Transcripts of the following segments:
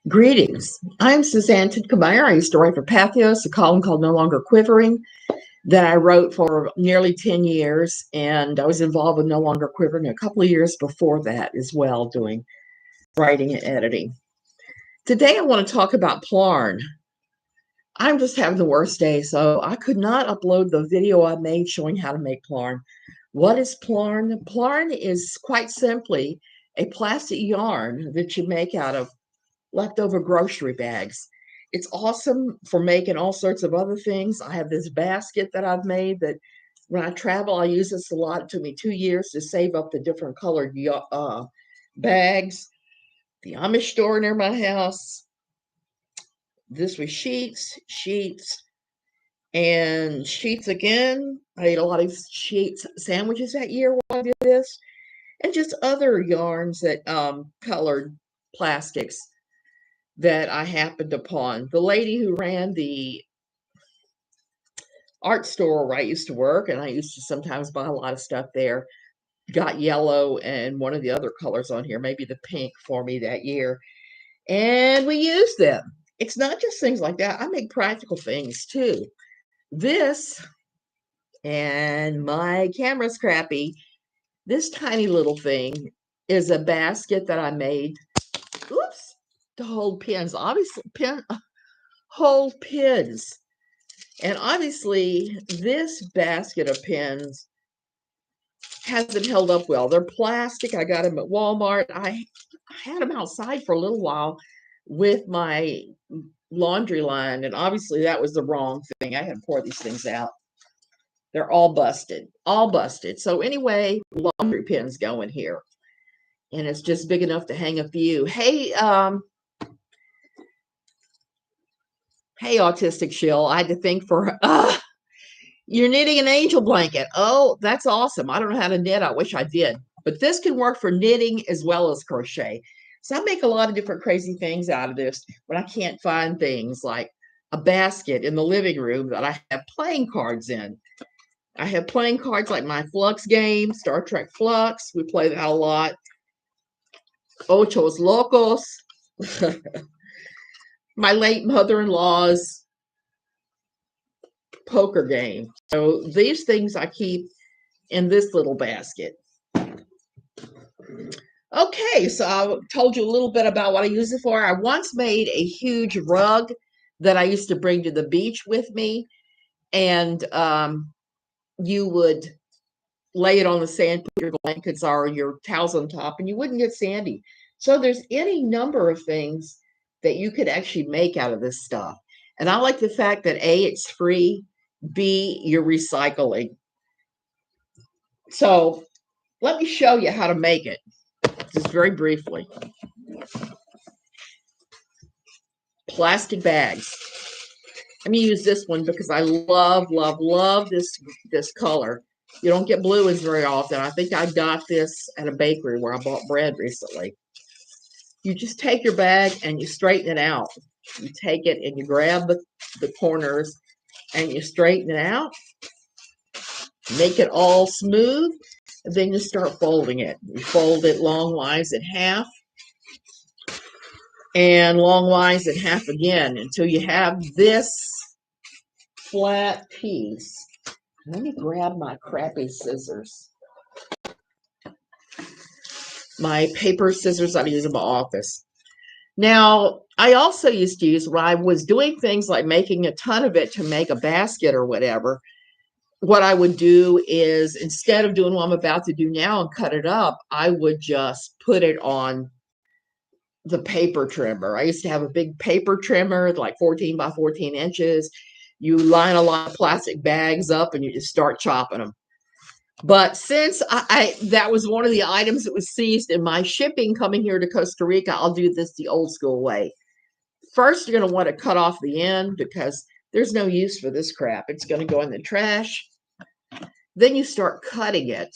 Greetings. I'm Suzanne Titkemeyer. I used to write for Pathos, a column called No Longer Quivering that I wrote for nearly 10 years, and I was involved with No Longer Quivering a couple of years before that as well, doing writing and editing. Today I want to talk about Plarn. I'm just having the worst day, so I could not upload the video I made showing how to make Plarn. What is Plarn? Plarn is quite simply a plastic yarn that you make out of leftover grocery bags. It's awesome for making all sorts of other things. I have this basket that I've made that when I travel, I use this a lot. It took me 2 years to save up the different colored bags. The Amish store near my house. This was sheets, and sheets again. I ate a lot of sheets sandwiches that year while I did this. And just other yarns that colored plastics that I happened upon. The lady who ran the art store where I used to work, and I used to sometimes buy a lot of stuff there, got yellow and one of the other colors on here, maybe the pink, for me that year. And we used them. It's not just things like that. I make practical things too. This, and my camera's crappy, this tiny little thing is a basket that I made. Oops. To hold pins. Obviously, hold pins. And obviously, this basket of pins hasn't held up well. They're plastic. I got them at Walmart. I had them outside for a little while with my laundry line, and obviously that was the wrong thing. I had to pour these things out. They're all busted. All busted. So anyway, laundry pins go in here. And it's just big enough to hang a few. Hey, Autistic Shill, I had to think for, you're knitting an angel blanket. Oh, that's awesome. I don't know how to knit. I wish I did. But this can work for knitting as well as crochet. So I make a lot of different crazy things out of this when I can't find things like a basket in the living room that I have playing cards in. I have playing cards like my Flux game, Star Trek Flux. We play that a lot. Ochos Locos. My late mother-in-law's poker game. So these things I keep in this little basket. Okay, so I told you a little bit about what I use it for. I once made a huge rug that I used to bring to the beach with me, and you would lay it on the sand, put your blankets or your towels on top, and you wouldn't get sandy. So there's any number of things that you could actually make out of this stuff. And I like the fact that A, it's free, B, you're recycling. So let me show you how to make it, just very briefly. Plastic bags. I'm going to use this one because I love this color. You don't get blue ones very often. I think I got this at a bakery where I bought bread recently. You just take your bag and you straighten it out. You take it and you grab the corners and you straighten it out. Make it all smooth. And then you start folding it. You fold it longwise in half. And longwise in half again until you have this flat piece. Let me grab my crappy scissors. My paper scissors I use in my office. Now, I also used to use, when I was doing things like making a ton of it to make a basket or whatever, what I would do is, instead of doing what I'm about to do now and cut it up, I would just put it on the paper trimmer. I used to have a big paper trimmer, like 14 by 14 inches. You line a lot of plastic bags up and you just start chopping them. But since that was one of the items that was seized in my shipping coming here to Costa Rica, I'll do this the old school way. First, you're going to want to cut off the end because there's no use for this crap. It's going to go in the trash. Then you start cutting it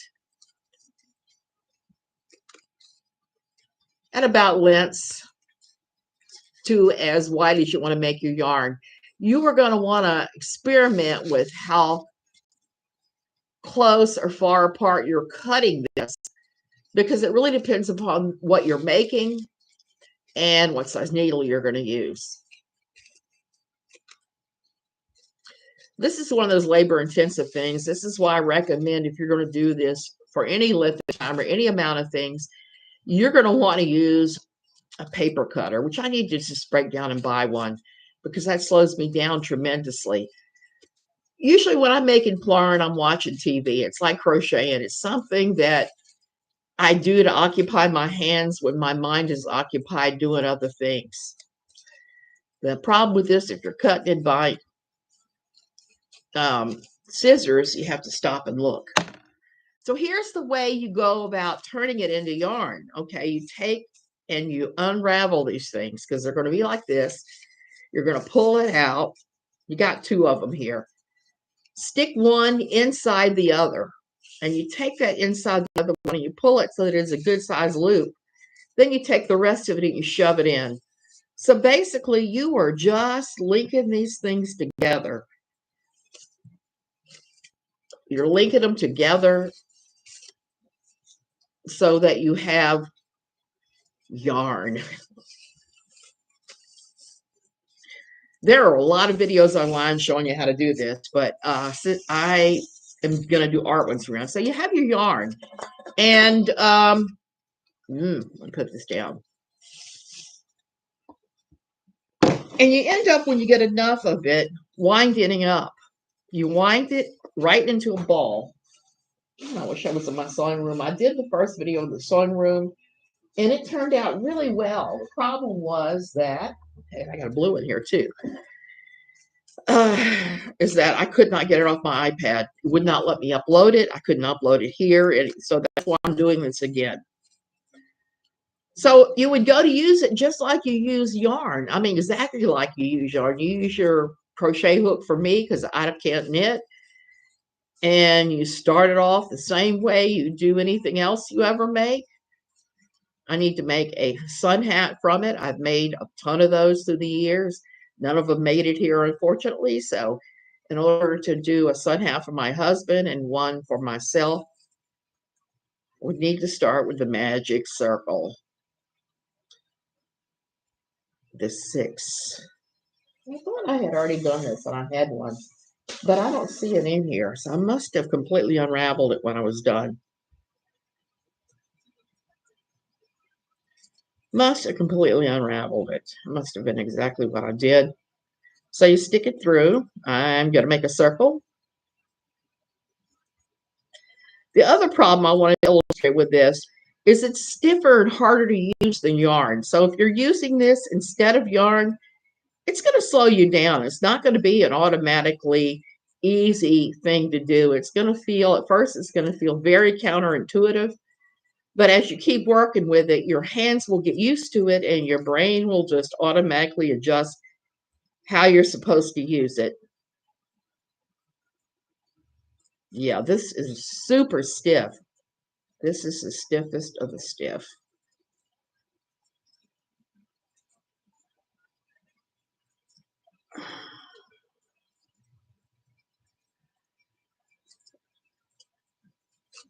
at about lengths to as wide as you want to make your yarn. You are going to want to experiment with how close or far apart you're cutting this, because it really depends upon what you're making and what size needle you're going to use. This is one of those labor-intensive things. This is why I recommend if you're going to do this for any length of time or any amount of things, you're going to want to use a paper cutter, which I need to just break down and buy one because that slows me down tremendously. Usually when I'm making yarn, I'm watching TV. It's like crocheting. It's something that I do to occupy my hands when my mind is occupied doing other things. The problem with this, if you're cutting it by scissors, you have to stop and look. So here's the way you go about turning it into yarn. Okay, you take and you unravel these things because they're going to be like this. You're going to pull it out. You got two of them here. Stick one inside the other, and you take that inside the other one and you pull it so that it's a good size loop. Then you take the rest of it and you shove it in. So basically, you are just linking these things together. You're linking them together so that you have yarn. There are a lot of videos online showing you how to do this, but I am going to do art ones around. So you have your yarn, and let me put this down. And you end up, when you get enough of it, winding up. You wind it right into a ball. I wish I was in my sewing room. I did the first video in the sewing room, and it turned out really well. The problem was that, hey, I got a blue in here too, is that I could not get it off my iPad. It would not let me upload it. I couldn't upload it here, and so that's why I'm doing this again. So you would go to use it just like you use yarn. I mean, exactly like you use yarn. You use your crochet hook for me because I can't knit. And you start it off the same way you do anything else you ever make. I need to make a sun hat from it. I've made a ton of those through the years. None of them made it here, unfortunately. So in order to do a sun hat for my husband and one for myself, we need to start with the magic circle. The 6. I thought I had already done this and I had one, but I don't see it in here. So I must have completely unraveled it when I was done. Must have completely unraveled it. It must have been exactly what I did. So you stick it through. I'm going to make a circle. The other problem I want to illustrate with this is it's stiffer and harder to use than yarn. So if you're using this instead of yarn, it's going to slow you down. It's not going to be an automatically easy thing to do. It's going to feel, at first, it's going to feel very counterintuitive. But as you keep working with it, your hands will get used to it and your brain will just automatically adjust how you're supposed to use it. Yeah, this is super stiff. This is the stiffest of the stiff.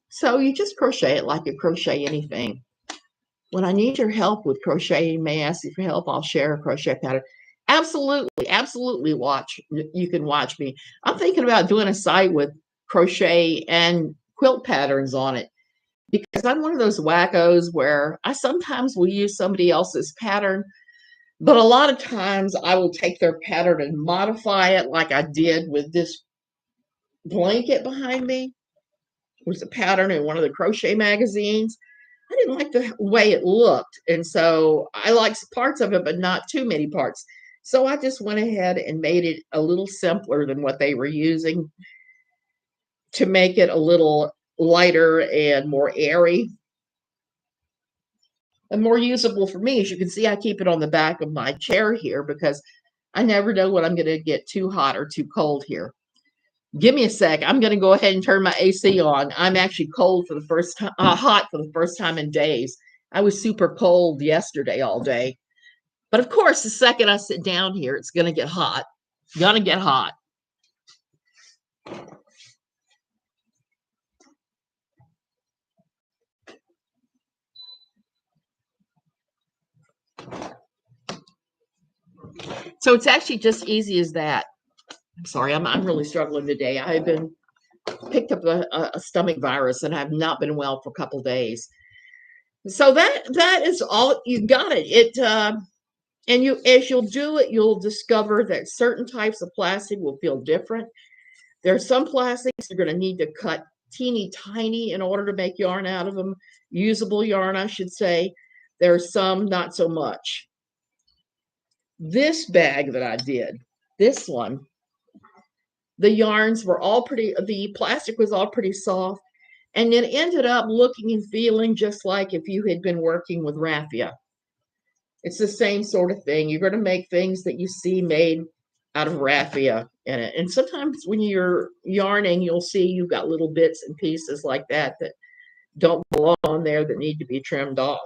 So you just crochet it like you crochet anything. When I need your help with crocheting, you may ask you for help. I'll share a crochet pattern. Absolutely, absolutely watch. You can watch me. I'm thinking about doing a site with crochet and quilt patterns on it because I'm one of those wackos where I sometimes will use somebody else's pattern, but a lot of times I will take their pattern and modify it like I did with this blanket behind me. It was a pattern in one of the crochet magazines. I didn't like the way it looked. And so I liked parts of it, but not too many parts. So I just went ahead and made it a little simpler than what they were using to make it a little lighter and more airy and more usable for me. As you can see, I keep it on the back of my chair here because I never know when I'm going to get too hot or too cold here. Give me a sec. I'm going to go ahead and turn my AC on. I'm actually cold for the first time, hot for the first time in days. I was super cold yesterday all day. But of course, the second I sit down here, it's going to get hot. Going to get hot. So it's actually just easy as that. I'm sorry, I'm really struggling today. I've been picked up a stomach virus and I've not been well for a couple days. So that is all. You got it. And as you'll do it, you'll discover that certain types of plastic will feel different. There are some plastics you're going to need to cut teeny tiny in order to make yarn out of them, usable yarn, I should say. There are some not so much. This bag that I did, this one, the yarns were all the plastic was all pretty soft, and it ended up looking and feeling just like if you had been working with raffia. It's the same sort of thing. You're going to make things that you see made out of raffia in it. And sometimes when you're yarning, you'll see you've got little bits and pieces like that that don't belong on there that need to be trimmed off.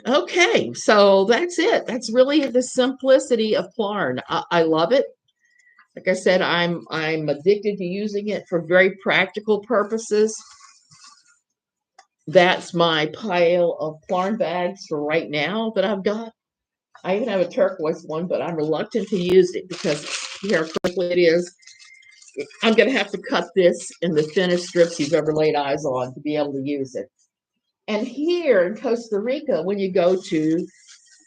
Okay, so that's it. That's really the simplicity of Plarn. I love it. Like I said, I'm addicted to using it for very practical purposes. That's my pile of Plarn bags for right now that I've got. I even have a turquoise one, but I'm reluctant to use it because here how quickly it is. I'm going to have to cut this in the thinnest strips you've ever laid eyes on to be able to use it. And here in Costa Rica, when you go to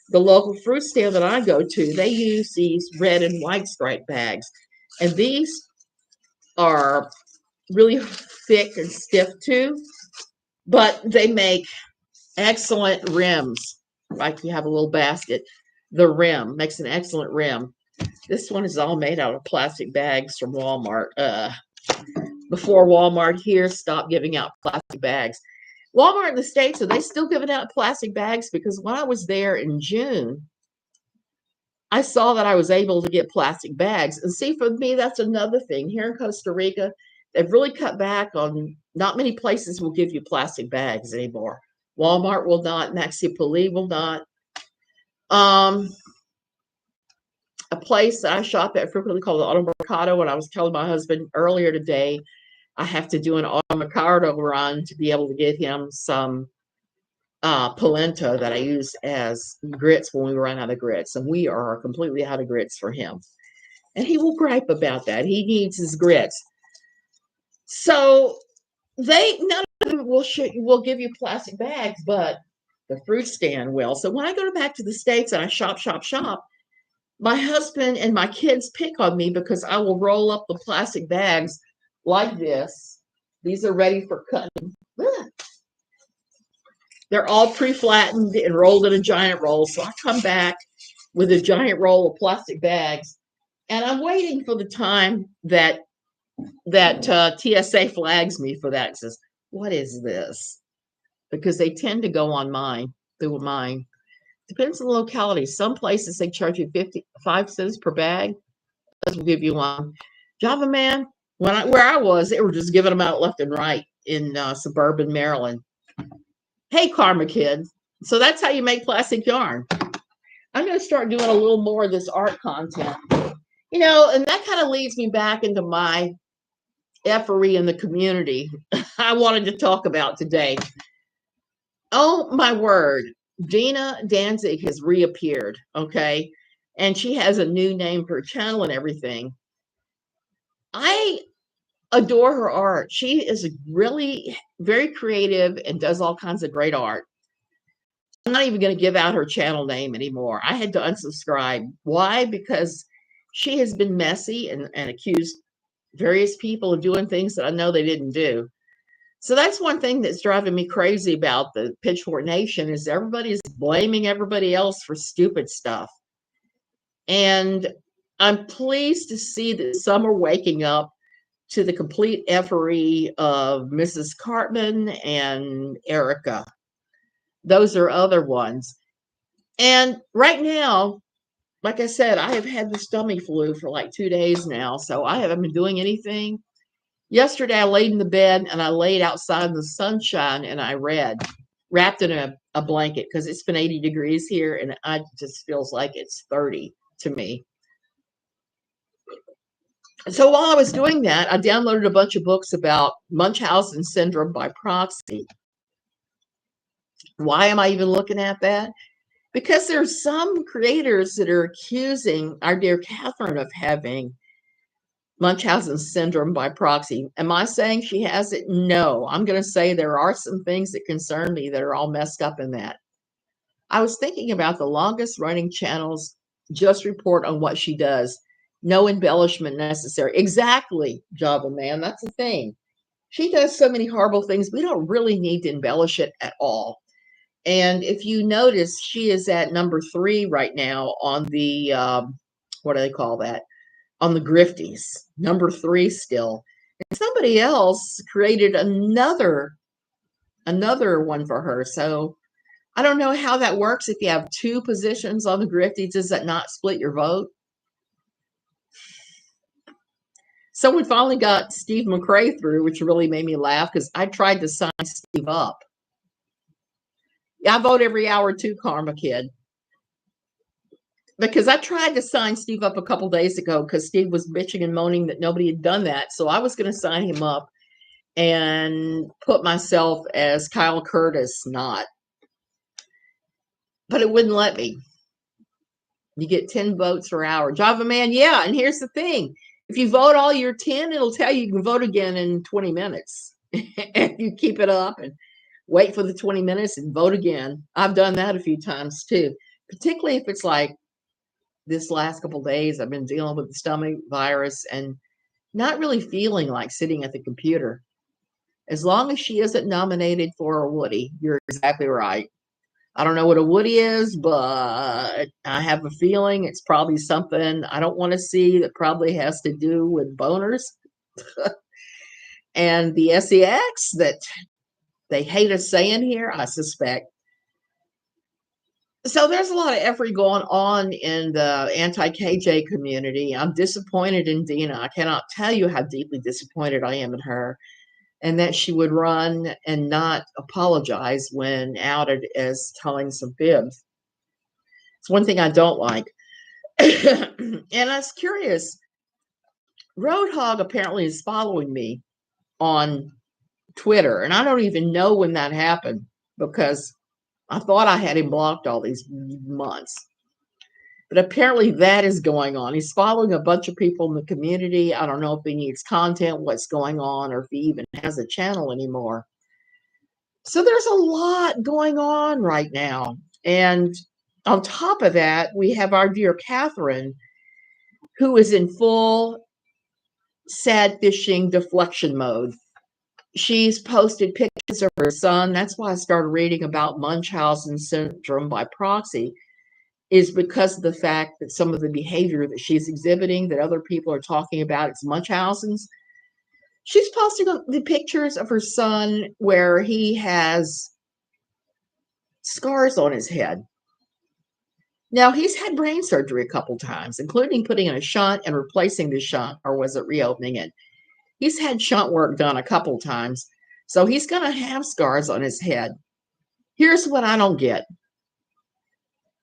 the local fruit stand that I go to, they use these red and white stripe bags. And these are really thick and stiff too, but they make excellent rims. Like you have a little basket, the rim makes an excellent rim. This one is all made out of plastic bags from Walmart. Before Walmart here stopped giving out plastic bags. Walmart in the States, are they still giving out plastic bags? Because when I was there in June, I saw that I was able to get plastic bags. And see, for me, that's another thing. Here in Costa Rica, they've really cut back on, not many places will give you plastic bags anymore. Walmart will not, Maxi Poli will not. A place that I shop at frequently called the Auto Mercado, and I was telling my husband earlier today, I have to do an Auto Mercado run to be able to get him some polenta that I use as grits when we run out of grits. And we are completely out of grits for him. And he will gripe about that. He needs his grits. So none of them will give you plastic bags, but the fruit stand will. So when I go back to the States and I shop, my husband and my kids pick on me because I will roll up the plastic bags like this. These are ready for cutting. They're all pre-flattened and rolled in a giant roll. So I come back with a giant roll of plastic bags, and I'm waiting for the time that TSA flags me for that. It says, "What is this?" Because they tend to go on through mine. Depends on the locality. Some places they charge you 55 cents per bag. Others will give you one. Java Man, where I was, they were just giving them out left and right in suburban Maryland. Hey, Karma Kid. So that's how you make plastic yarn. I'm going to start doing a little more of this art content. And that kind of leads me back into my effery in the community I wanted to talk about today. Oh, my word. Dina Danzig has reappeared, okay? And she has a new name for her channel and everything. I adore her art. She is really very creative and does all kinds of great art. I'm not even going to give out her channel name anymore. I had to unsubscribe. Why? Because she has been messy and accused various people of doing things that I know they didn't do. So that's one thing that's driving me crazy about the Pitchfork Nation is everybody's blaming everybody else for stupid stuff. And I'm pleased to see that some are waking up to the complete effery of Mrs. Cartman and Erica. Those are other ones. And right now, like I said, I have had the stomach flu for like 2 days now, so I haven't been doing anything. Yesterday, I laid in the bed and I laid outside in the sunshine and I read, wrapped in a blanket because it's been 80 degrees here and it just feels like it's 30 to me. So while I was doing that, I downloaded a bunch of books about Munchausen syndrome by Proxy. Why am I even looking at that? Because there's some creators that are accusing our dear Catherine of having Munchausen syndrome by proxy. Am I saying she has it? No. I'm going to say there are some things that concern me that are all messed up in that. I was thinking about the longest running channels just report on what she does. No embellishment necessary. Exactly, Java Man. That's the thing. She does so many horrible things. We don't really need to embellish it at all. And if you notice, she is at number 3 right now on the, what do they call that? On the Grifties, number 3 still. And somebody else created another one for her. So I don't know how that works. If you have 2 positions on the Grifties, does that not split your vote? Someone finally got Steve McRae through, which really made me laugh because I tried to sign Steve up. Yeah, I vote every hour too, Karma Kid. Because I tried to sign Steve up a couple days ago because Steve was bitching and moaning that nobody had done that. So I was going to sign him up and put myself as Kyle Curtis, not. But it wouldn't let me. You get 10 votes per hour. Java Man, yeah. And here's the thing. If you vote all your 10, it'll tell you can vote again in 20 minutes. And you keep it up and wait for the 20 minutes and vote again. I've done that a few times too, particularly if it's like this last couple of days, I've been dealing with the stomach virus and not really feeling like sitting at the computer. As long as she isn't nominated for a Woody, you're exactly right. I don't know what a Woody is, but I have a feeling it's probably something I don't want to see that probably has to do with boners and the sex that they hate us saying here, I suspect. So there's a lot of effort going on in the anti-KJ community. I'm disappointed in Dina. I cannot tell you how deeply disappointed I am in her, and that she would run and not apologize when outed as telling some fibs. It's one thing I don't like. And I was curious. Roadhog apparently is following me on Twitter, and I don't even know when that happened because I thought I had him blocked all these months. But apparently that is going on. He's following a bunch of people in the community. I don't know if he needs content, what's going on, or if he even has a channel anymore. So there's a lot going on right now. And on top of that, we have our dear Catherine, who is in full sad fishing deflection mode. She's posted pictures of her son. That's why I started reading about Munchausen syndrome by proxy, is because of the fact that some of the behavior that she's exhibiting, that other people are talking about, it's Munchausen's. She's posting the pictures of her son where he has scars on his head. Now, he's had brain surgery a couple times, including putting in a shunt and replacing the shunt, or was it reopening it? He's had shunt work done a couple times, so he's going to have scars on his head. Here's what I don't get.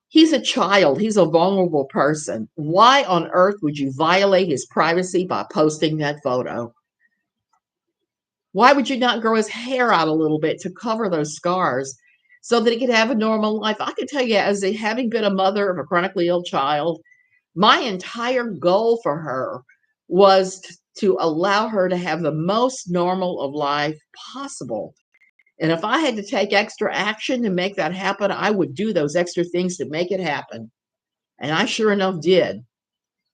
He's a child. He's a vulnerable person. Why on earth would you violate his privacy by posting that photo? Why would you not grow his hair out a little bit to cover those scars so that he could have a normal life? I can tell you, as having been a mother of a chronically ill child, my entire goal for her was to allow her to have the most normal of life possible. And if I had to take extra action to make that happen, I would do those extra things to make it happen. And I sure enough did.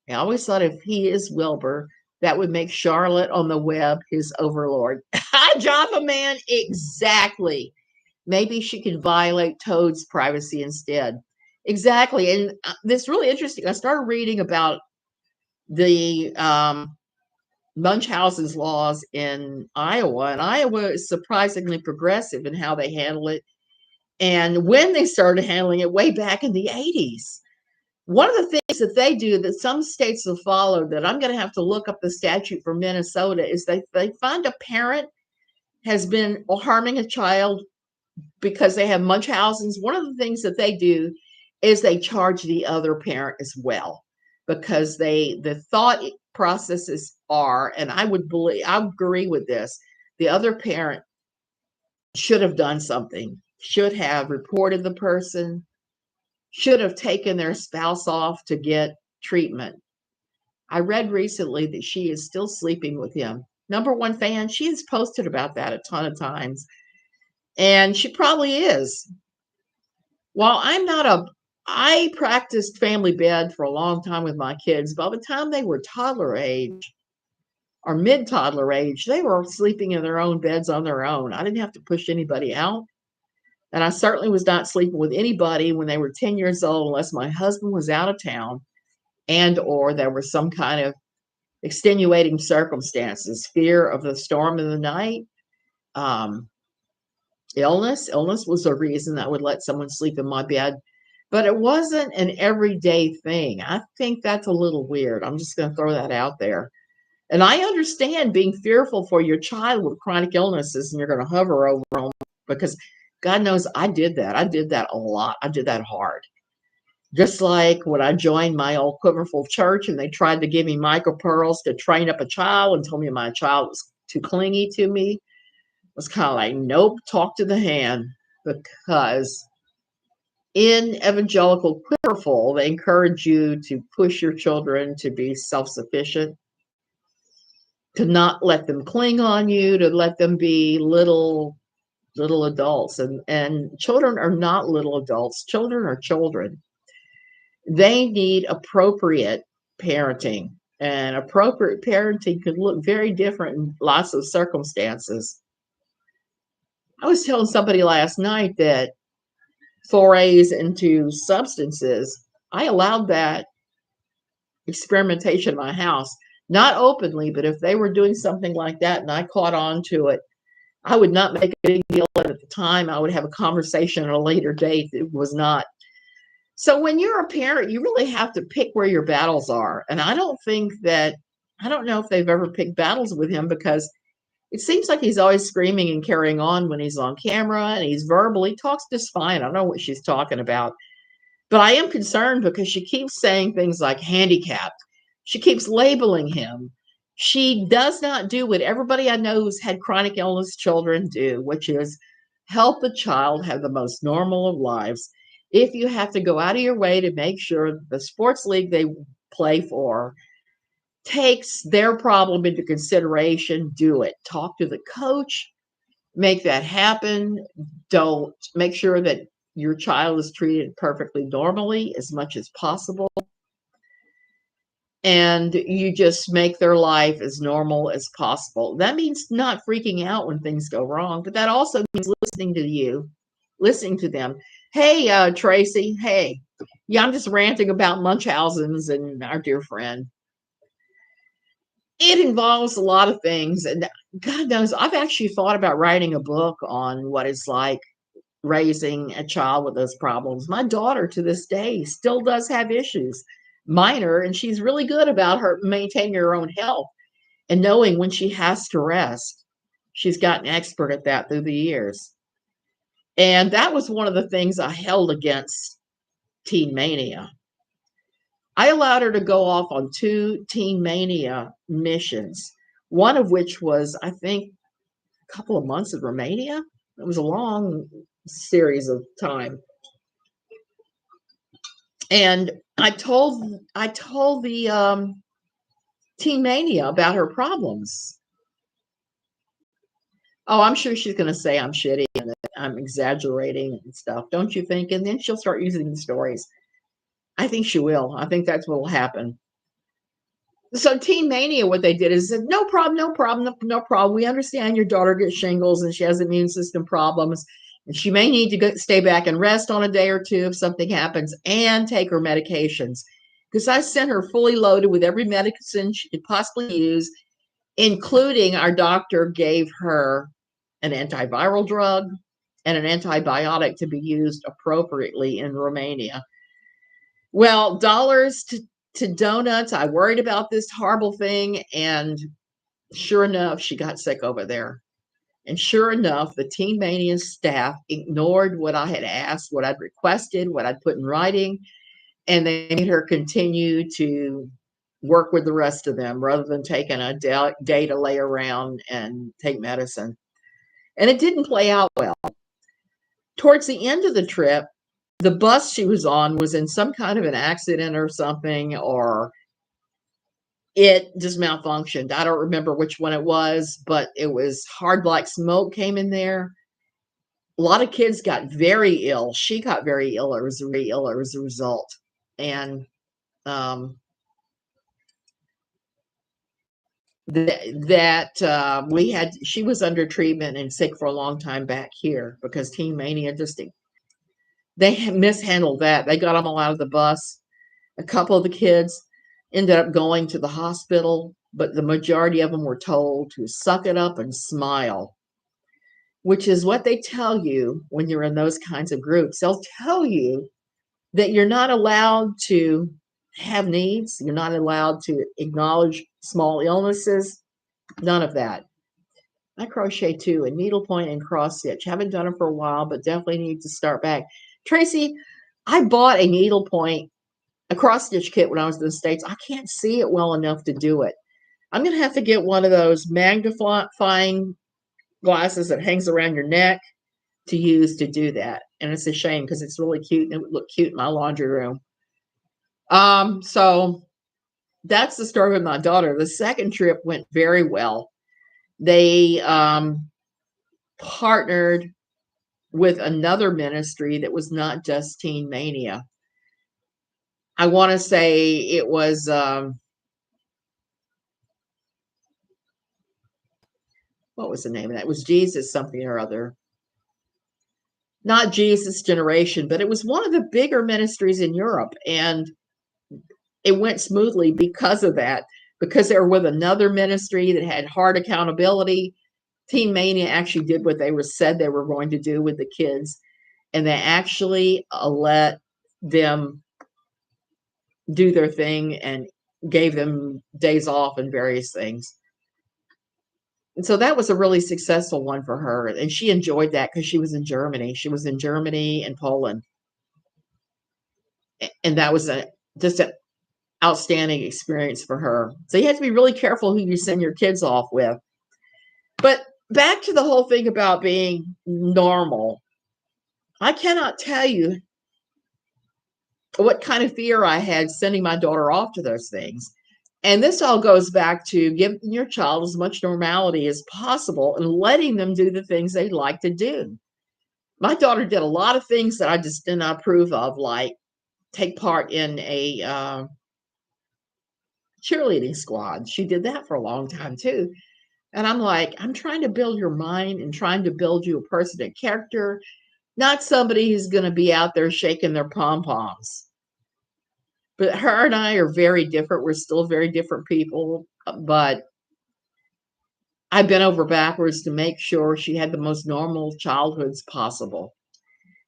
I always thought if he is Wilbur, that would make Charlotte on the web his overlord. Hi, Java Man. Exactly. Maybe she could violate Toad's privacy instead. Exactly. And this really interesting. I started reading about the Munchausen's laws in Iowa, and Iowa is surprisingly progressive in how they handle it. And when they started handling it way back in the 80s, one of the things that they do that some states have followed, that I'm going to have to look up the statute for Minnesota, is they find a parent has been harming a child because they have Munchausen's. One of the things that they do is they charge the other parent as well, because the thought processes are, and I agree with this, the other parent should have done something, should have reported the person, should have taken their spouse off to get treatment. I read recently that she is still sleeping with him. Number one fan, she has posted about that a ton of times, and she probably is. While I practiced family bed for a long time with my kids. By the time they were toddler age or mid toddler age, they were sleeping in their own beds on their own. I didn't have to push anybody out. And I certainly was not sleeping with anybody when they were 10 years old, unless my husband was out of town and or there was some kind of extenuating circumstances, fear of the storm in the night, um, illness. Illness was a reason I would let someone sleep in my bed, but it wasn't an everyday thing. I think that's a little weird. I'm just going to throw that out there. And I understand being fearful for your child with chronic illnesses and you're going to hover over them because God knows I did that. I did that a lot. I did that hard. Just like when I joined my old quiverful church and they tried to give me micro pearls to train up a child and told me my child was too clingy to me, it was kind of like, nope, talk to the hand. Because in evangelical quiverful, they encourage you to push your children to be self-sufficient, to not let them cling on you, to let them be little adults. And children are not little adults. Children are children. They need appropriate parenting, and appropriate parenting could look very different in lots of circumstances. I was telling somebody last night that forays into substances, I allowed that experimentation in my house, not openly, but if they were doing something like that and I caught on to it, I would not make a big deal of it at the time. I would have a conversation at a later date. It was not. So when you're a parent, you really have to pick where your battles are. And I don't know if they've ever picked battles with him because it seems like he's always screaming and carrying on when he's on camera and he's verbal. He talks just fine. I don't know what she's talking about. But I am concerned because she keeps saying things like handicapped. She keeps labeling him. She does not do what everybody I know who's had chronic illness children do, which is help the child have the most normal of lives. If you have to go out of your way to make sure the sports league they play for takes their problem into consideration, do it. Talk to the coach, make that happen. Don't make sure that your child is treated perfectly normally as much as possible. And you just make their life as normal as possible. That means not freaking out when things go wrong, but that also means listening to you, listening to them. Hey, Tracy, hey, yeah, I'm just ranting about Munchausen's and our dear friend. It involves a lot of things. And God knows, I've actually thought about writing a book on what it's like raising a child with those problems. My daughter to this day still does have issues, minor, and she's really good about her maintaining her own health and knowing when she has to rest. She's gotten expert at that through the years. And that was one of the things I held against Teen Mania. I allowed her to go off on 2 Teen Mania missions, one of which was, I think, a couple of months in Romania. It was a long series of time. And I told the Teen Mania about her problems. Oh, I'm sure she's going to say I'm shitty and that I'm exaggerating and stuff, don't you think? And then she'll start using the stories. I think she will. I think that's what will happen. So Teen Mania, what they did is said, no problem, no problem, no problem. We understand your daughter gets shingles and she has immune system problems. And she may need to stay back and rest on a day or two if something happens and take her medications. Because I sent her fully loaded with every medicine she could possibly use, including our doctor gave her an antiviral drug and an antibiotic to be used appropriately in Romania. Well, dollars to donuts. I worried about this horrible thing. And sure enough, she got sick over there. And sure enough, the Teen Mania staff ignored what I had asked, what I'd requested, what I'd put in writing, and they made her continue to work with the rest of them rather than taking a day to lay around and take medicine. And it didn't play out well. Towards the end of the trip, the bus she was on was in some kind of an accident or something, or it just malfunctioned. I don't remember which one it was, but it was hard black smoke came in there. A lot of kids got very ill. She got very ill as a result. And um, she was under treatment and sick for a long time back here because teen mania they mishandled that. They got them all out of the bus. A couple of the kids ended up going to the hospital, but the majority of them were told to suck it up and smile, which is what they tell you when you're in those kinds of groups. They'll tell you that you're not allowed to have needs, you're not allowed to acknowledge small illnesses, none of that. I crochet too, a needlepoint and cross stitch. Haven't done it for a while, but definitely need to start back. Tracy, I bought a needlepoint, a cross stitch kit when I was in the States. I can't see it well enough to do it. I'm going to have to get one of those magnifying glasses that hangs around your neck to use to do that. And it's a shame because it's really cute and it would look cute in my laundry room. So that's the story with my daughter. The second trip went very well. They partnered with another ministry that was not just Teen Mania. I want to say it was what was the name of that? It was Jesus something or other. Not Jesus Generation, but it was one of the bigger ministries in Europe. And it went smoothly because of that, because they were with another ministry that had hard accountability. Teen Mania actually did what they said they were going to do with the kids. And they actually let them do their thing and gave them days off and various things. And so that was a really successful one for her. And she enjoyed that because she was in Germany. She was in Germany and Poland. And that was just an outstanding experience for her. So you have to be really careful who you send your kids off with. But back to the whole thing about being normal. I cannot tell you what kind of fear I had sending my daughter off to those things. And this all goes back to giving your child as much normality as possible and letting them do the things they like to do. My daughter did a lot of things that I just did not approve of, like take part in a cheerleading squad. She did that for a long time too. And I'm like, I'm trying to build your mind and trying to build you a person of character, not somebody who's going to be out there shaking their pom-poms. But her and I are very different. We're still very different people, but I bent over backwards to make sure she had the most normal childhoods possible.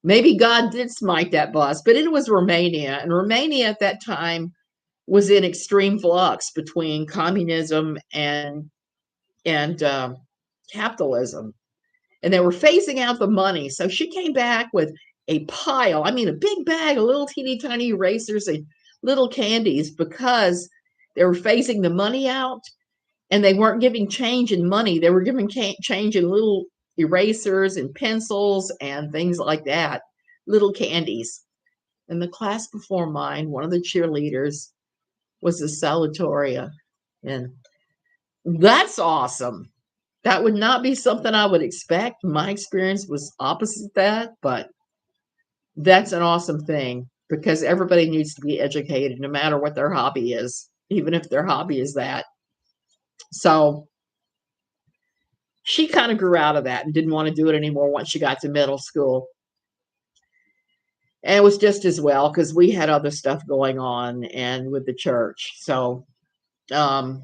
Maybe God did smite that bus, but it was Romania. And Romania at that time was in extreme flux between communism and capitalism. And they were phasing out the money. So she came back with a pile, I mean, a big bag of little teeny tiny erasers and little candies because they were phasing the money out and they weren't giving change in money. They were giving change in little erasers and pencils and things like that, little candies. And the class before mine, one of the cheerleaders was a salutatorian. And that's awesome. That would not be something I would expect. My experience was opposite that, but that's an awesome thing because everybody needs to be educated no matter what their hobby is, even if their hobby is that. So she kind of grew out of that and didn't want to do it anymore once she got to middle school. And it was just as well because we had other stuff going on and with the church. So, and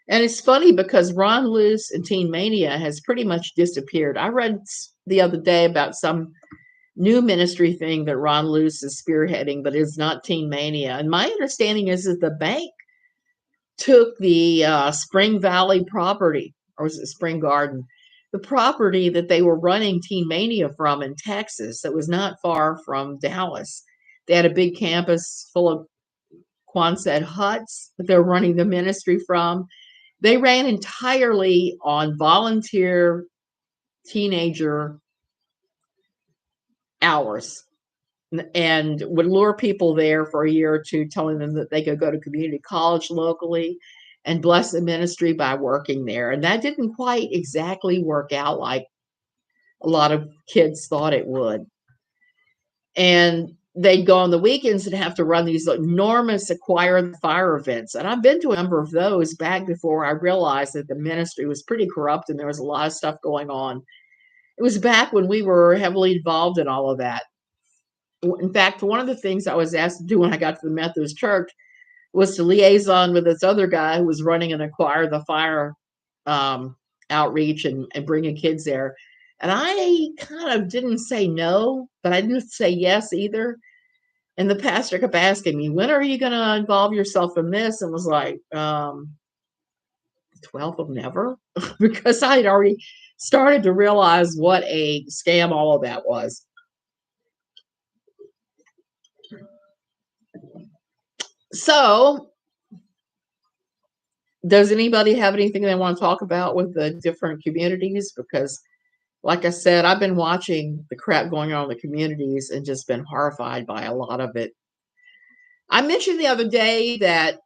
it's funny because Ron Luce and Teen Mania has pretty much disappeared. I read the other day about some new ministry thing that Ron Luce is spearheading, but it's not Teen Mania. And my understanding is that the bank took the Spring Valley property, or was it Spring Garden? The property that they were running Teen Mania from in Texas that was not far from Dallas. They had a big campus full of Quonset huts that they were running the ministry from. They ran entirely on volunteer teenager hours and would lure people there for a year or two, telling them that they could go to community college locally and bless the ministry by working there. And that didn't quite exactly work out like a lot of kids thought it would. And they'd go on the weekends and have to run these enormous acquire the fire events. And I've been to a number of those back before I realized that the ministry was pretty corrupt and there was a lot of stuff going on. It was back when we were heavily involved in all of that. In fact, one of the things I was asked to do when I got to the Methodist Church was to liaison with this other guy who was running an acquire the fire outreach and bringing kids there. And I kind of didn't say no, but I didn't say yes either. And the pastor kept asking me, when are you going to involve yourself in this? And was like, 12th of never, because I had already started to realize what a scam all of that was. So, does anybody have anything they want to talk about with the different communities? Because, like I said, I've been watching the crap going on in the communities and just been horrified by a lot of it. I mentioned the other day that,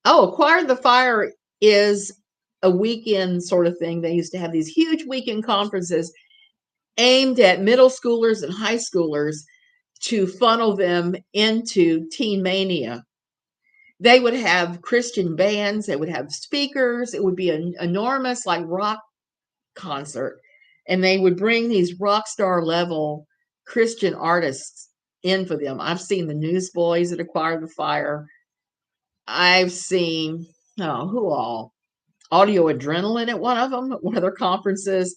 Acquire the Fire is a weekend sort of thing. They used to have these huge weekend conferences aimed at middle schoolers and high schoolers to funnel them into teen mania. They would have Christian bands, they would have speakers, it would be an enormous like rock concert. And they would bring these rock star level Christian artists in for them. I've seen the Newsboys at Acquire the Fire. I've seen, who all? Audio Adrenaline at one of them, at one of their conferences.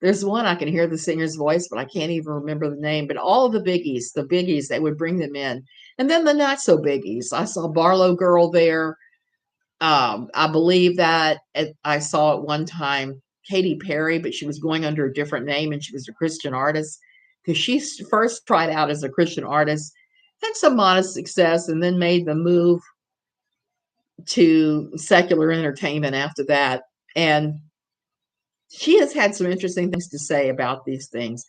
There's one I can hear the singer's voice, but I can't even remember the name. But all of the biggies, they would bring them in. And then the not so biggies. I saw Barlow Girl there. I believe that I saw at one time Katy Perry, but she was going under a different name and she was a Christian artist because she first tried out as a Christian artist, had some modest success, and then made the move to secular entertainment after that. And she has had some interesting things to say about these things.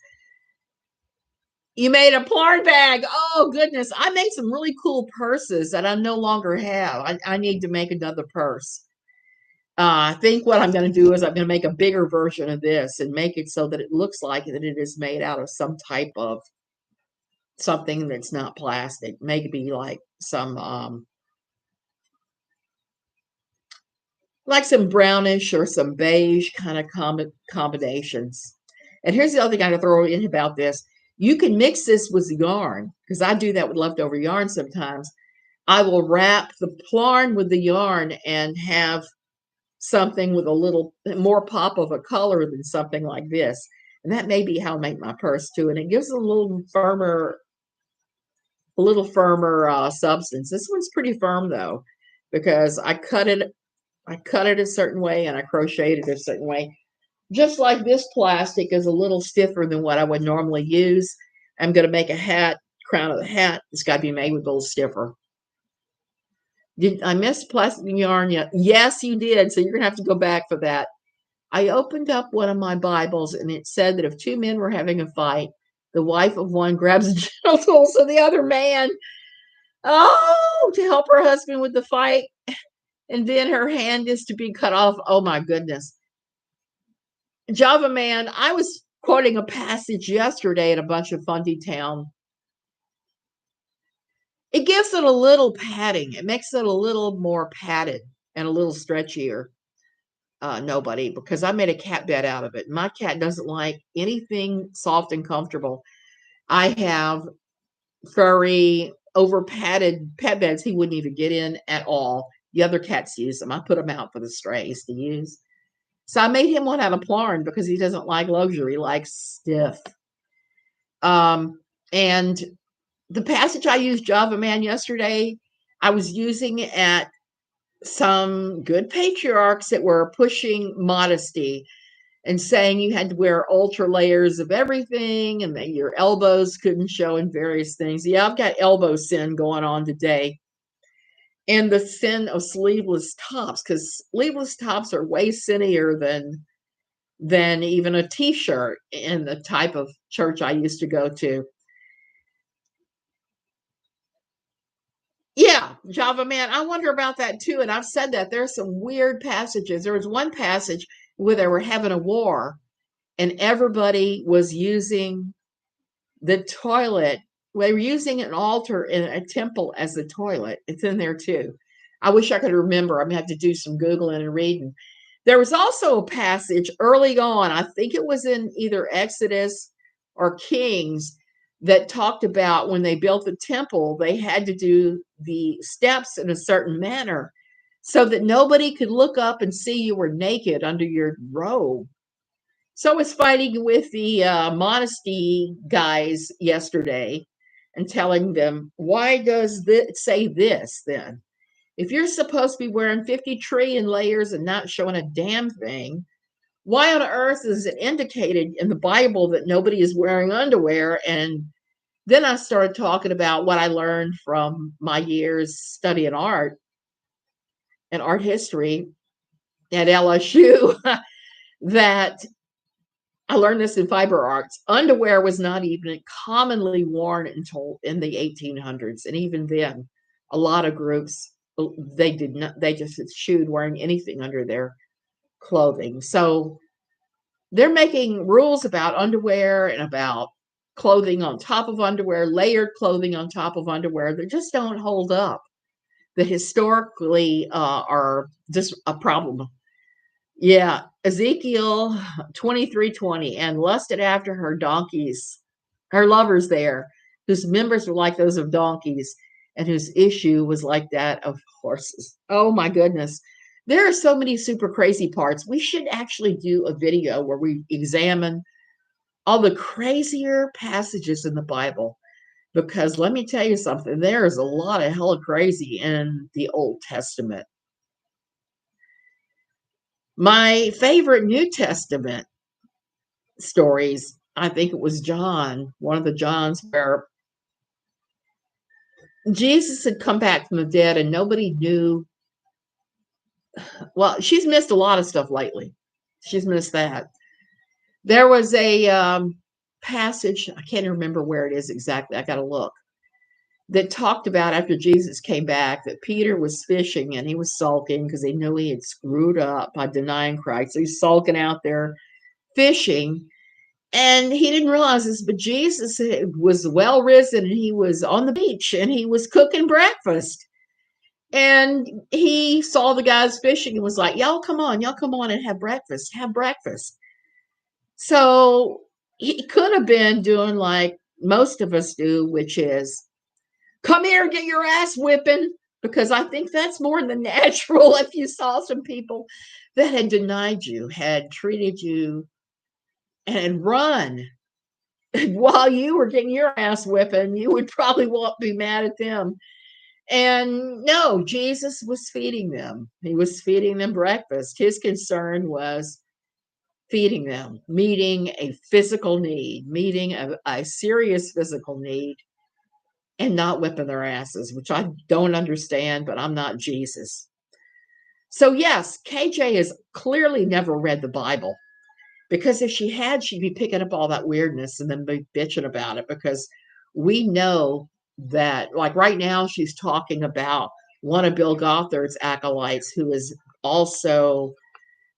You made a plarn bag. Oh, goodness. I made some really cool purses that I no longer have. I need to make another purse. I think what I'm going to do is I'm going to make a bigger version of this and make it so that it looks like that it is made out of some type of something that's not plastic. Maybe like some brownish or some beige kind of combinations. And here's the other thing I throw in about this. You can mix this with yarn because I do that with leftover yarn sometimes. I will wrap the plarn with the yarn and have something with a little more pop of a color than something like this. And that may be how I make my purse too. And it gives a little firmer substance. This one's pretty firm though, because I cut it a certain way and I crocheted it a certain way. Just like this plastic is a little stiffer than what I would normally use. I'm going to make a hat, crown of the hat. It's got to be made with a little stiffer. Did I miss plastic yarn yet? Yes, you did. So you're going to have to go back for that. I opened up one of my Bibles and it said that if two men were having a fight, the wife of one grabs a gentle so the other man, to help her husband with the fight. And then her hand is to be cut off. Oh my goodness. Java Man, I was quoting a passage yesterday at a bunch of Fundy Town. It gives it a little padding. It makes it a little more padded and a little stretchier. Nobody, because I made a cat bed out of it. My cat doesn't like anything soft and comfortable. I have furry, over padded pet beds he wouldn't even get in at all. The other cats use them. I put them out for the strays to use. So I made him one out of plarn because he doesn't like luxury, he likes stiff. And the passage I used Java Man yesterday, I was using at some good patriarchs that were pushing modesty and saying you had to wear ultra layers of everything and that your elbows couldn't show in various things. Yeah, I've got elbow sin going on today. And the sin of sleeveless tops, because sleeveless tops are way sinnier than than even a t-shirt in the type of church I used to go to. Yeah, Java man, I wonder about that too. And I've said that there's some weird passages. There was one passage where they were having a war and everybody was using the toilet. They were using an altar in a temple as the toilet. It's in there too. I wish I could remember. I'm gonna have to do some Googling and reading. There was also a passage early on, I think it was in either Exodus or Kings, that talked about when they built the temple, they had to do the steps in a certain manner so that nobody could look up and see you were naked under your robe. So I was fighting with the modesty guys yesterday and telling them, why does it say this then? If you're supposed to be wearing 50 trillion layers and not showing a damn thing, why on earth is it indicated in the Bible that nobody is wearing underwear? And then I started talking about what I learned from my years studying art and art history at LSU that I learned this in fiber arts. Underwear was not even commonly worn until in the 1800s. And even then, a lot of groups, they did not, they just eschewed wearing anything under their clothing. So they're making rules about underwear and about clothing on top of underwear, layered clothing on top of underwear that just don't hold up, that historically are just a problem. Yeah, Ezekiel 23:20, and lusted after her donkeys, her lovers there, whose members were like those of donkeys, and whose issue was like that of horses. Oh my goodness. There are so many super crazy parts. We should actually do a video where we examine all the crazier passages in the Bible. Because let me tell you something, there is a lot of hella crazy in the Old Testament. My favorite New Testament stories, I think it was John, one of the Johns, where Jesus had come back from the dead and nobody knew. Well, she's missed a lot of stuff lately. She's missed that. There was a passage, I can't remember where it is exactly. I got to look. That talked about after Jesus came back that Peter was fishing and he was sulking because he knew he had screwed up by denying Christ. So he's sulking out there fishing. And he didn't realize this, but Jesus was well risen and he was on the beach and he was cooking breakfast. And he saw the guys fishing and was like, y'all come on and have breakfast, have breakfast. So he could have been doing like most of us do, which is come here, get your ass whipping, because I think that's more than natural if you saw some people that had denied you, had treated you and run while you were getting your ass whipping, you would probably won't be mad at them. And no, Jesus was feeding them. He was feeding them breakfast. His concern was feeding them, meeting a physical need, meeting a serious physical need, and not whipping their asses, which I don't understand, but I'm not Jesus. So, yes, KJ has clearly never read the Bible. Because if she had, she'd be picking up all that weirdness and then be bitching about it. Because we know that, like right now, she's talking about one of Bill Gothard's acolytes who has also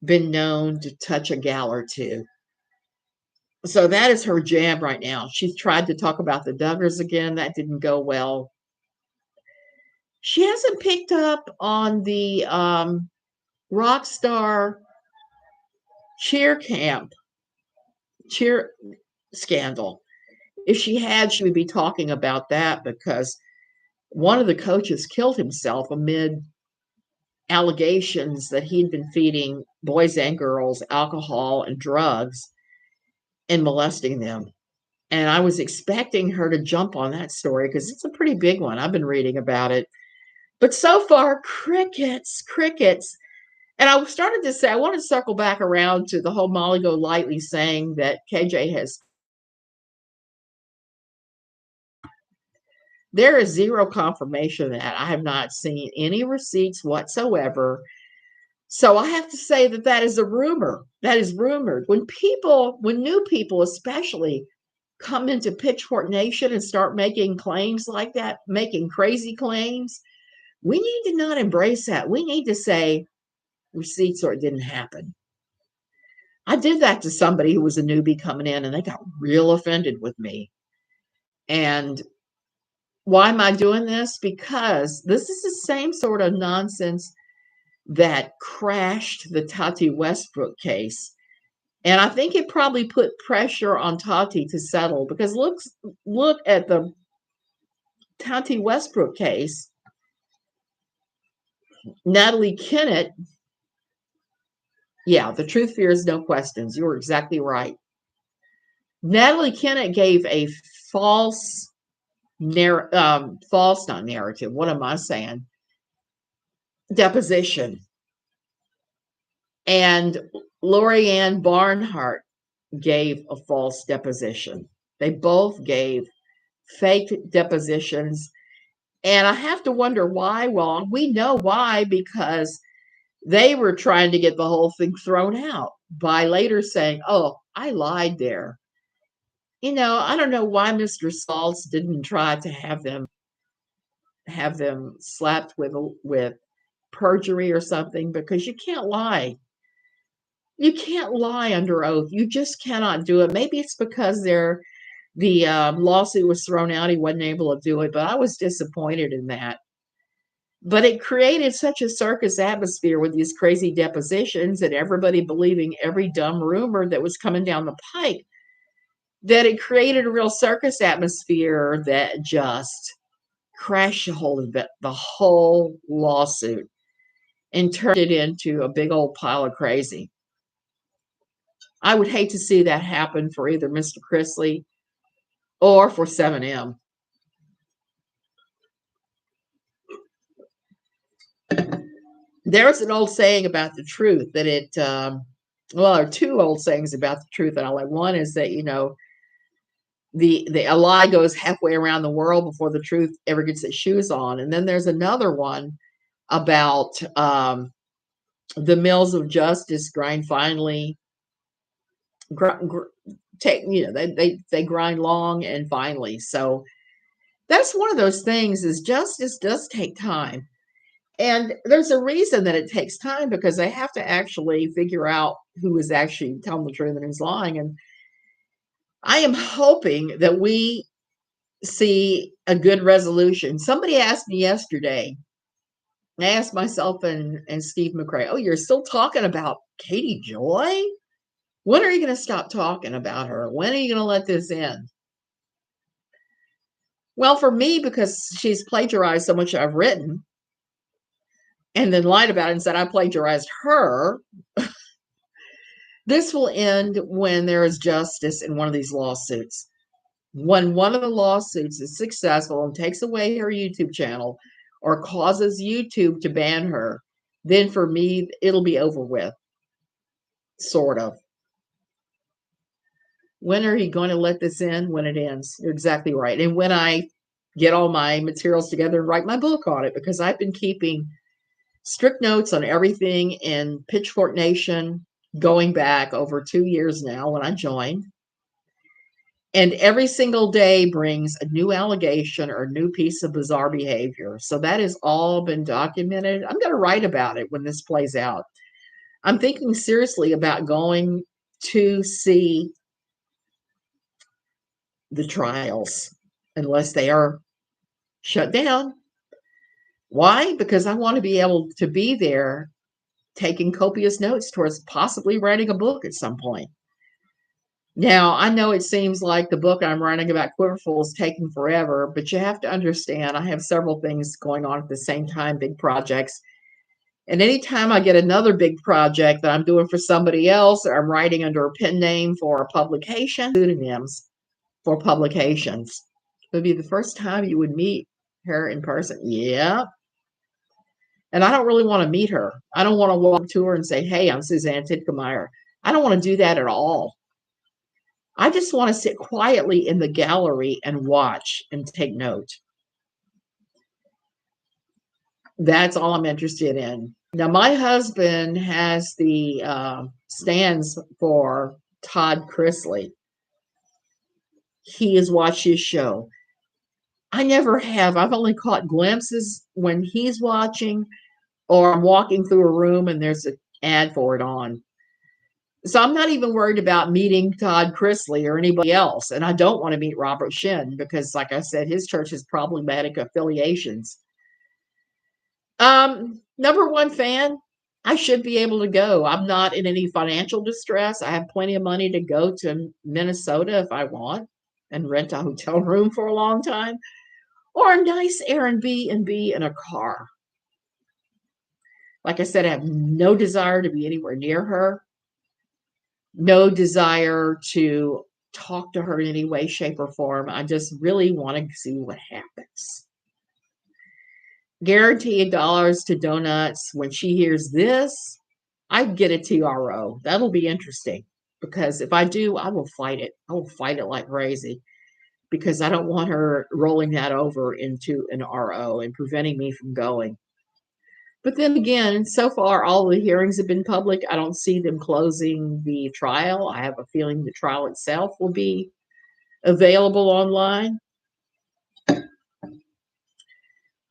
been known to touch a gal or two. So that is her jam right now. She's tried to talk about the Duggars again. That didn't go well. She hasn't picked up on the rock star cheer camp, cheer scandal. If she had, she would be talking about that because one of the coaches killed himself amid allegations that he'd been feeding boys and girls alcohol and drugs and molesting them. And I was expecting her to jump on that story because it's a pretty big one. I've been reading about it. But so far, crickets, crickets. And I started to say, I want to circle back around to the whole Molly Golightly saying that KJ has. There is zero confirmation of that. I have not seen any receipts whatsoever So I have to say that that is a rumor. That is rumored. When new people especially come into Pitchfork Nation and start making claims like that, making crazy claims, we need to not embrace that. We need to say receipts or it didn't happen. I did that to somebody who was a newbie coming in and they got real offended with me. And why am I doing this? Because this is the same sort of nonsense that crashed the Tati Westbrook case. And I think it probably put pressure on Tati to settle because look at the Tati Westbrook case. Natalie Kennett, yeah, the truth fears no questions. You were exactly right. Natalie Kennett gave a false false, not narrative. What am I saying? Deposition. And Lorianne Barnhart gave a false deposition. They both gave fake depositions. And I have to wonder why. Well, we know why, because they were trying to get the whole thing thrown out by later saying, oh, I lied there. I don't know why Mr. Saltz didn't try to have them slapped with perjury or something, because you can't lie. You can't lie under oath. You just cannot do it. Maybe it's because the lawsuit was thrown out. He wasn't able to do it, but I was disappointed in that. But it created such a circus atmosphere with these crazy depositions and everybody believing every dumb rumor that was coming down the pike, that it created a real circus atmosphere that just crashed the whole lawsuit and turned it into a big old pile of crazy. I would hate to see that happen for either Mr. Chrisley or for 7M. There's an old saying about the truth that there are two old sayings about the truth that I like. One is that, a lie goes halfway around the world before the truth ever gets its shoes on. And then there's another one about the mills of justice grind finely. They grind long and finely. So that's one of those things, is justice does take time. And there's a reason that it takes time, because they have to actually figure out who is actually telling the truth and who's lying. And I am hoping that we see a good resolution. Somebody asked me yesterday, I asked myself and Steve McRae, oh, you're still talking about Katie Joy? When are you going to stop talking about her? When are you going to let this end? Well, for me, because she's plagiarized so much I've written and then lied about it and said I plagiarized her, this will end when there is justice in one of these lawsuits. When one of the lawsuits is successful and takes away her YouTube channel or causes YouTube to ban her, then for me, it'll be over with. Sort of. When are you going to let this end? When it ends. You're exactly right. And when I get all my materials together and write my book on it, because I've been keeping strict notes on everything in Pitchfork Nation going back over 2 years now when I joined. And every single day brings a new allegation or a new piece of bizarre behavior. So that has all been documented. I'm going to write about it when this plays out. I'm thinking seriously about going to see the trials unless they are shut down. Why? Because I want to be able to be there taking copious notes towards possibly writing a book at some point. Now, I know it seems like the book I'm writing about Quiverful is taking forever, but you have to understand I have several things going on at the same time, big projects. And anytime I get another big project that I'm doing for somebody else, or I'm writing under a pen name for a publication, pseudonyms for publications. It would be the first time you would meet her in person. Yeah. And I don't really want to meet her. I don't want to walk to her and say, hey, I'm Suzanne Titkemeyer. I don't want to do that at all. I just want to sit quietly in the gallery and watch and take note. That's all I'm interested in. Now, my husband has the stands for Todd Chrisley. He has watched his show. I never have. I've only caught glimpses when he's watching, or I'm walking through a room and there's an ad for it on. So I'm not even worried about meeting Todd Chrisley or anybody else. And I don't want to meet Robert Shin because, like I said, his church has problematic affiliations. Number one fan, I should be able to go. I'm not in any financial distress. I have plenty of money to go to Minnesota if I want and rent a hotel room for a long time, or a nice Airbnb in a car. Like I said, I have no desire to be anywhere near her, no desire to talk to her in any way, shape, or form. I just really want to see what happens. Guaranteed dollars to donuts. When she hears this, I'd get a TRO. That'll be interesting because if I do, I will fight it. I will fight it like crazy because I don't want her rolling that over into an RO and preventing me from going. But then again, so far, all the hearings have been public. I don't see them closing the trial. I have a feeling the trial itself will be available online.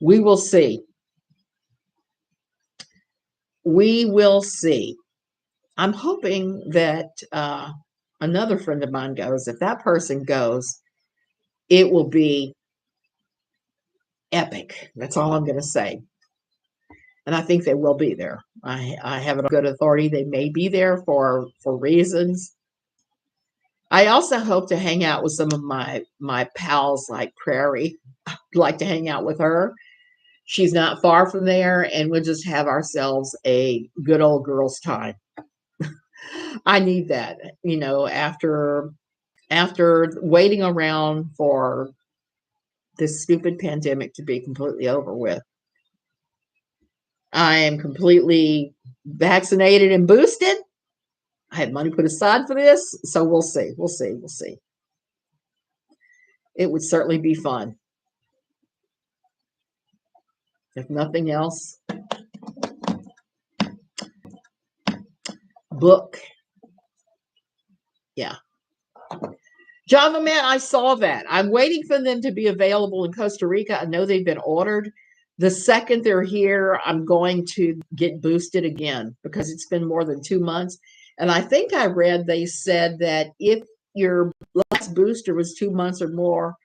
We will see. We will see. I'm hoping that another friend of mine goes. If that person goes, it will be epic. That's all I'm going to say. And I think they will be there. I have a good authority. They may be there for reasons. I also hope to hang out with some of my pals like Prairie. I'd like to hang out with her. She's not far from there, and we'll just have ourselves a good old girls' time. I need that, after waiting around for this stupid pandemic to be completely over with. I am completely vaccinated and boosted. I had money put aside for this, so we'll see. We'll see. We'll see. It would certainly be fun. If nothing else, book. Yeah. Java Man, I saw that. I'm waiting for them to be available in Costa Rica. I know they've been ordered. The second they're here, I'm going to get boosted again because it's been more than 2 months. And I think I read they said that if your last booster was 2 months or more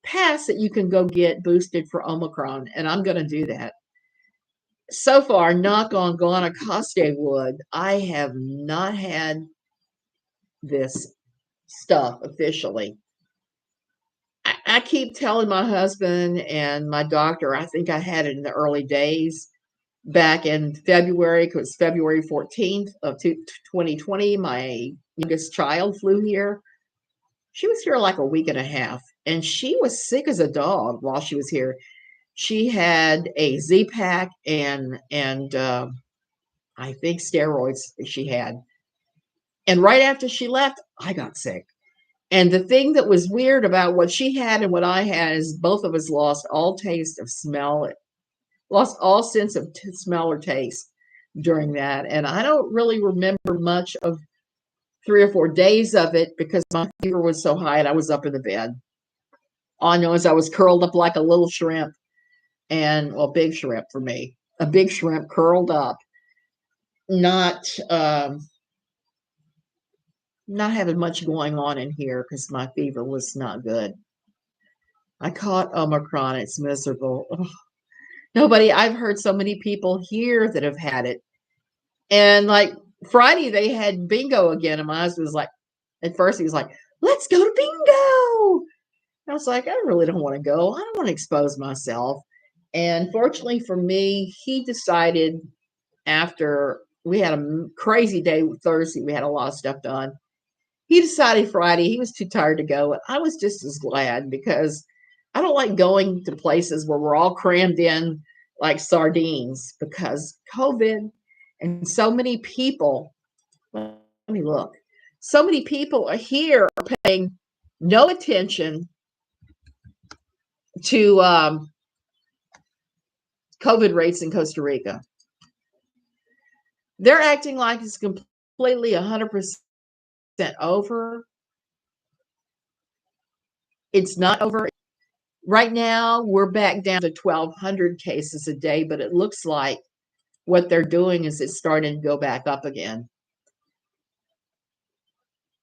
past, that you can go get boosted for Omicron. And I'm going to do that. So far, knock on Guanacaste wood, I have not had this stuff officially. I keep telling my husband and my doctor, I think I had it in the early days back in February, because February 14th of 2020, my youngest child flew here. She was here like a week and a half, and she was sick as a dog while she was here. She had a Z-Pack and I think steroids she had. And right after she left, I got sick. And the thing that was weird about what she had and what I had is both of us lost all taste of smell, lost all sense of smell or taste during that. And I don't really remember much of 3 or 4 days of it because my fever was so high and I was up in the bed. All I know is I was curled up like a little shrimp, and well, big shrimp for me, a big shrimp curled up, not not having much going on in here because my fever was not good. I caught Omicron. It's miserable. Ugh. Nobody, I've heard so many people here that have had it. And like Friday, they had bingo again. And my husband was like, at first, he was like, let's go to bingo. And I was like, I really don't want to go. I don't want to expose myself. And fortunately for me, he decided after we had a crazy day Thursday, we had a lot of stuff done. He decided Friday he was too tired to go. And I was just as glad because I don't like going to places where we're all crammed in like sardines because COVID and so many people, let me look, so many people are here are paying no attention to COVID rates in Costa Rica. They're acting like it's completely 100% over. It's not over. Right now, we're back down to 1,200 cases a day, but it looks like what they're doing is it's starting to go back up again.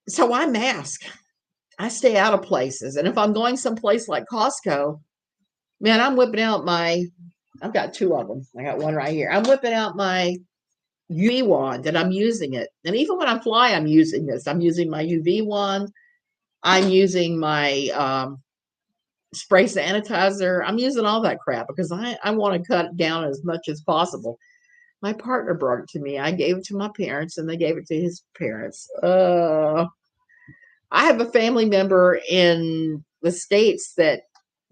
So I mask. I stay out of places. And if I'm going someplace like Costco, man, I'm whipping out I've got two of them. I got one right here. I'm whipping out my UV wand and I'm using it. And even when I fly, I'm using this. I'm using my UV wand. I'm using my spray sanitizer. I'm using all that crap because I want to cut down as much as possible. My partner brought it to me. I gave it to my parents and they gave it to his parents. I have a family member in the States that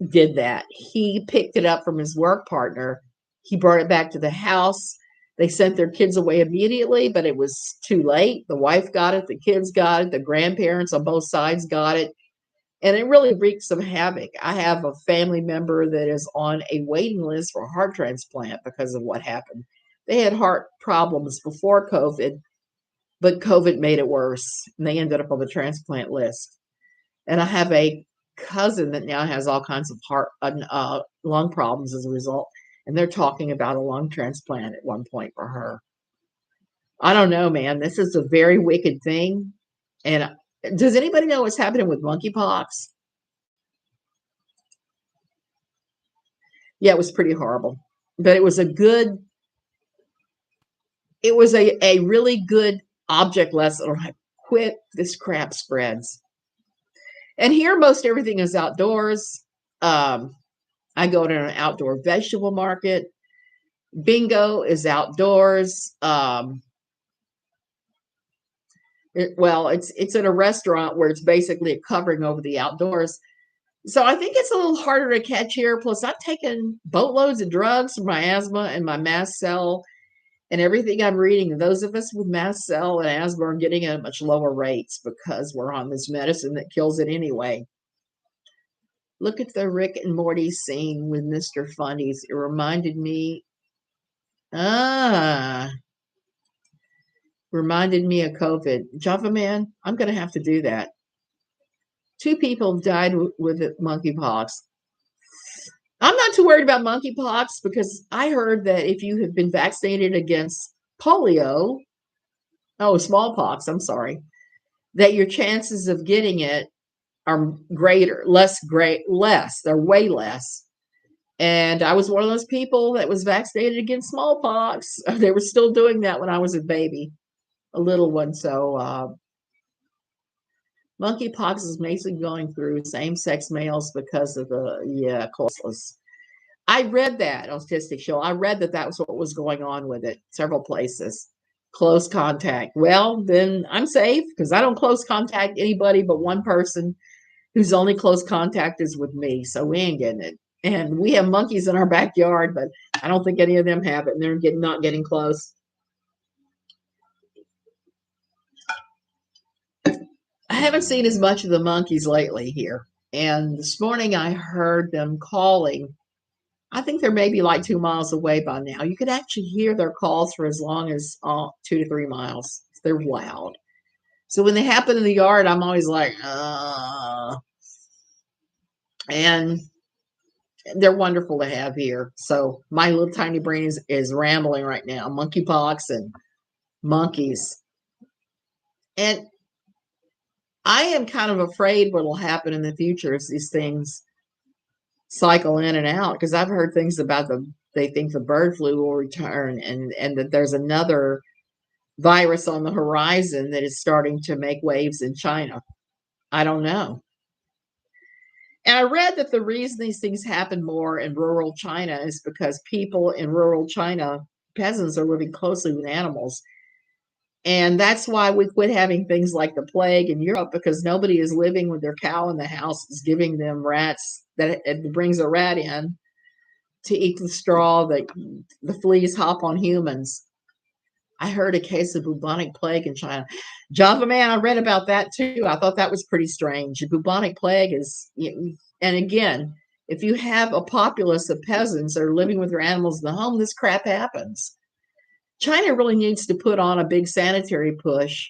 did that. He picked it up from his work partner. He brought it back to the house. They sent their kids away immediately, but it was too late. The wife got it, the kids got it, the grandparents on both sides got it, and it really wreaked some havoc. I have a family member that is on a waiting list for a heart transplant because of what happened. They had heart problems before COVID, but COVID made it worse, and they ended up on the transplant list. And I have a cousin that now has all kinds of heart lung problems as a result, and they're talking about a lung transplant at one point for her. I don't know, man. This is a very wicked thing. And does anybody know what's happening with monkeypox? Yeah, it was pretty horrible, but it was a really good object lesson on how quick this crap spreads. And here, most everything is outdoors. I go to an outdoor vegetable market. Bingo is outdoors. It's in a restaurant where it's basically a covering over the outdoors. So I think it's a little harder to catch here. Plus, I've taken boatloads of drugs for my asthma and my mast cell and everything I'm reading. Those of us with mast cell and asthma are getting it at much lower rates because we're on this medicine that kills it anyway. Look at the Rick and Morty scene with Mr. Fundies. It reminded me reminded me of COVID. Java Man, I'm going to have to do that. 2 people died with monkeypox. I'm not too worried about monkeypox because I heard that if you have been vaccinated against smallpox, I'm sorry, that your chances of getting it are less. They're way less. And I was one of those people that was vaccinated against smallpox. They were still doing that when I was a baby, a little one. So monkeypox is basically going through same-sex males because of closeness. I read that on Statistic Show. I read that was what was going on with it. Several places. Close contact. Well, then I'm safe because I don't close contact anybody but one person whose only close contact is with me. So we ain't getting it. And we have monkeys in our backyard, but I don't think any of them have it, and they're not getting close. I haven't seen as much of the monkeys lately here. And this morning I heard them calling. I think they're maybe like 2 miles away by now. You could actually hear their calls for as long as 2 to 3 miles. They're loud. So when they happen in the yard, I'm always like, and they're wonderful to have here. So my little tiny brain is rambling right now. Monkeypox and monkeys. And I am kind of afraid what will happen in the future as these things cycle in and out, because I've heard things about they think the bird flu will return and that there's another virus on the horizon that is starting to make waves in China. I don't know. And I read that the reason these things happen more in rural China is because people in rural China, peasants, are living closely with animals. And that's why we quit having things like the plague in Europe, because nobody is living with their cow in the house, is giving them rats that it brings a rat in to eat the straw that the fleas hop on humans. I heard a case of bubonic plague in China. Java Man, I read about that too. I thought that was pretty strange. Bubonic plague is, and again, If you have a populace of peasants that are living with their animals in the home, this crap happens. China really needs to put on a big sanitary push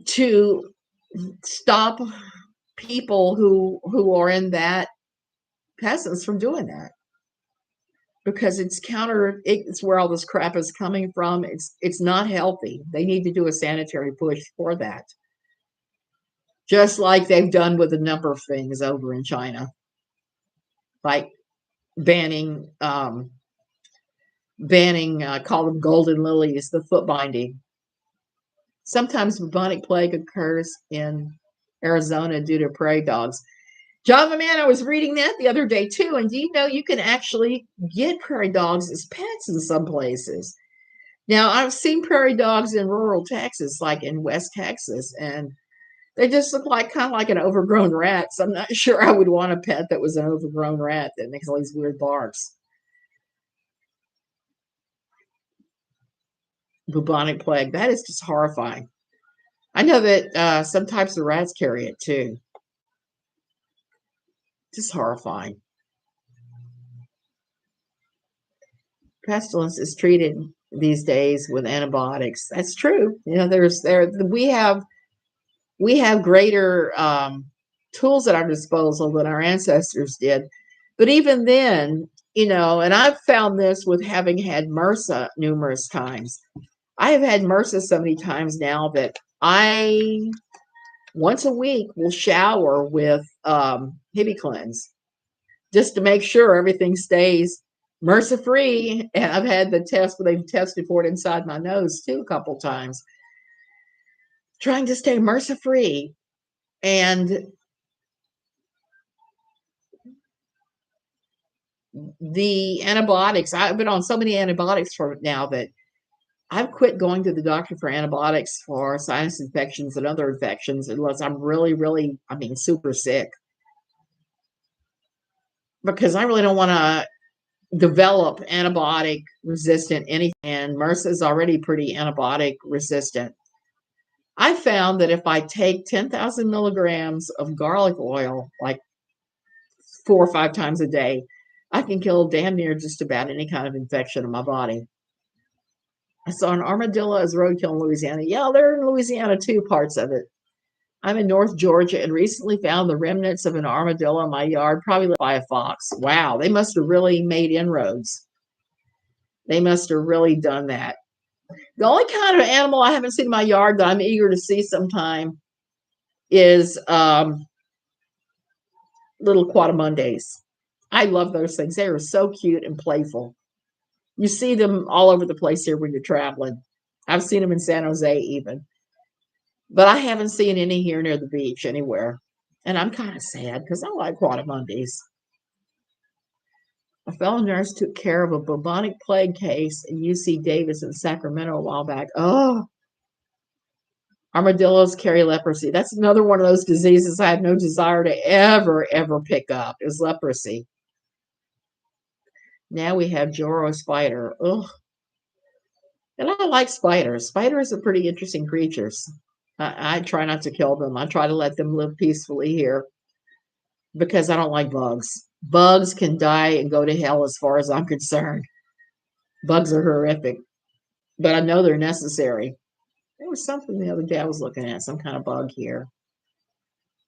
to stop people who are in that peasants from doing that, because it's where all this crap is coming from. It's not healthy. They need to do a sanitary push for that, just like they've done with a number of things over in China, like banning call them golden lilies, the foot binding. Sometimes bubonic plague occurs in Arizona due to prairie dogs. Java Man, I was reading that the other day too, and do you know you can actually get prairie dogs as pets in some places? Now, I've seen prairie dogs in rural Texas, like in West Texas, and they just look like kind of like an overgrown rat. So I'm not sure I would want a pet that was an overgrown rat that makes all these weird barks. Bubonic plague, that is just horrifying. I know that some types of rats carry it too. Just horrifying. Pestilence is treated these days with antibiotics. That's true. You know, we have greater tools at our disposal than our ancestors did. But even then, you know, and I've found this with having had MRSA numerous times. I have had MRSA so many times now that I once a week will shower with Hibby Cleanse just to make sure everything stays MRSA free. And I've had the test where they've tested for it inside my nose too a couple times, trying to stay MRSA free. And the antibiotics, I've been on so many antibiotics for now that I've quit going to the doctor for antibiotics for sinus infections and other infections unless I'm really, really, super sick. Because I really don't want to develop antibiotic resistant anything. And MRSA is already pretty antibiotic resistant. I found that if I take 10,000 milligrams of garlic oil, like 4 or 5 times a day, I can kill damn near just about any kind of infection in my body. I saw an armadillo as roadkill in Louisiana. Yeah, they're in Louisiana too, parts of it. I'm in North Georgia and recently found the remnants of an armadillo in my yard, probably left by a fox. Wow, they must have really made inroads. They must have really done that. The only kind of animal I haven't seen in my yard that I'm eager to see sometime is little quadrumundes. I love those things. They are so cute and playful. You see them all over the place here when you're traveling. I've seen them in San Jose even. But I haven't seen any here near the beach anywhere. And I'm kind of sad because I like quadrumundes. A fellow nurse took care of a bubonic plague case in UC Davis in Sacramento a while back. Oh, armadillos carry leprosy. That's another one of those diseases I have no desire to ever pick up, is leprosy. Now we have Joro spider. Ugh. And I like spiders. Spiders are pretty interesting creatures. I try not to kill them. I try to let them live peacefully here because I don't like bugs. Bugs can die and go to hell as far as I'm concerned. Bugs are horrific, but I know they're necessary. There was something the other day I was looking at, some kind of bug here.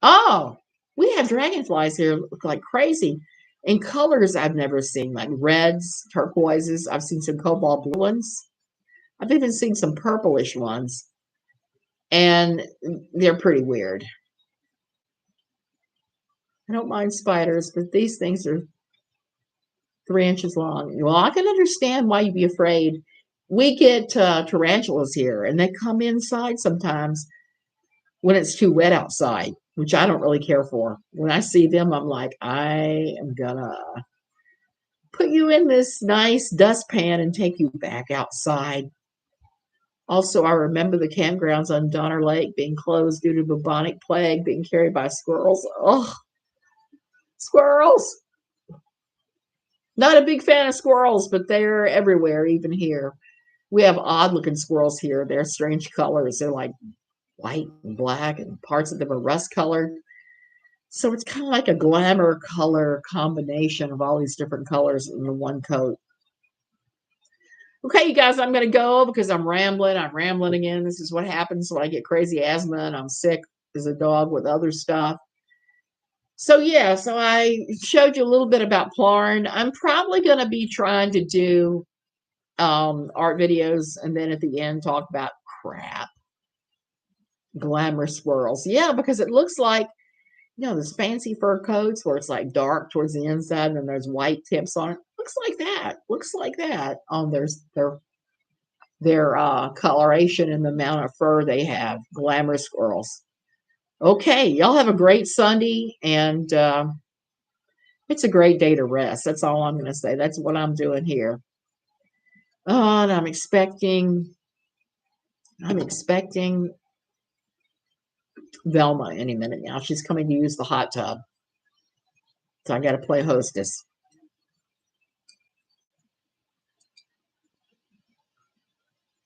Oh, we have dragonflies here look like crazy in colors I've never seen, like reds, turquoises. I've seen some cobalt blue ones. I've even seen some purplish ones, and they're pretty weird. I don't mind spiders, but these things are 3 inches long. Well, I can understand why you'd be afraid. We get tarantulas here, and they come inside sometimes when it's too wet outside, which I don't really care for. When I see them, I'm like, I am gonna put you in this nice dustpan and take you back outside. Also, I remember the campgrounds on Donner Lake being closed due to bubonic plague being carried by squirrels. Oh, squirrels! Not a big fan of squirrels, but they're everywhere, even here. We have odd looking squirrels here. They're strange colors. They're like white and black, and parts of them are rust colored. So it's kind of like a glamour color combination of all these different colors in the one coat. Okay, you guys, I'm going to go because I'm rambling. I'm rambling again. This is what happens when I get crazy asthma and I'm sick as a dog with other stuff. So yeah, so I showed you a little bit about Plarn. I'm probably going to be trying to do art videos and then at the end talk about crap. Glamour swirls. Yeah, because it looks like, those fancy fur coats where it's like dark towards the inside and then there's white tips on it. Looks like that. Looks like that on their coloration and the amount of fur they have. Glamour squirrels. Okay, y'all have a great Sunday, and it's a great day to rest. That's all I'm going to say. That's what I'm doing here. Oh, and I'm expecting Velma any minute now. She's coming to use the hot tub. So I got to play hostess.